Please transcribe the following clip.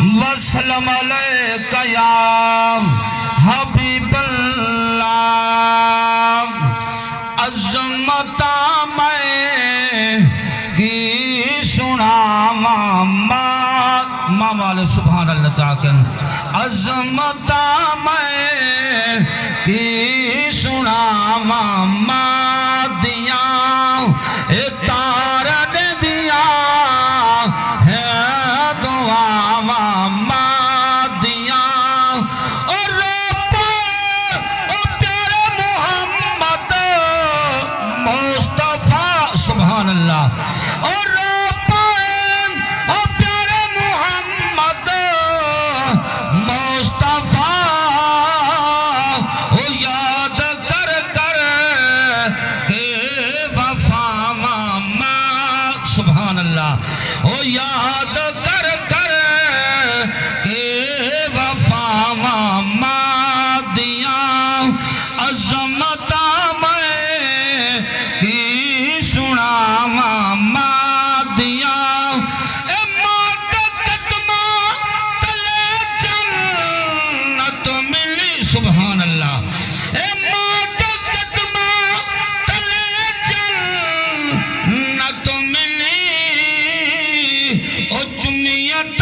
وسلم علیک یا حبیب اللہ عظمت میں کی سناواں ماں والے سبحان اللہ چاکن عظمت میں کی سناواں ماں دیا تارن دیا ہے دعاواں ماں دیا اور پیارے محمد مصطفیٰ سبحان اللہ اور پیارے محمد مصطفیٰ او یاد کر کر کے وفاواں ماں سبحان اللہ او یاد کر کر کے وفاواں ماں دیا عظمت میں کی سناواں ماں دیا اے ماں کا قدمہ تلے جنت ملی سبحان اللہ اے ماں کا قدمہ تلے جنت ملی او جمعیت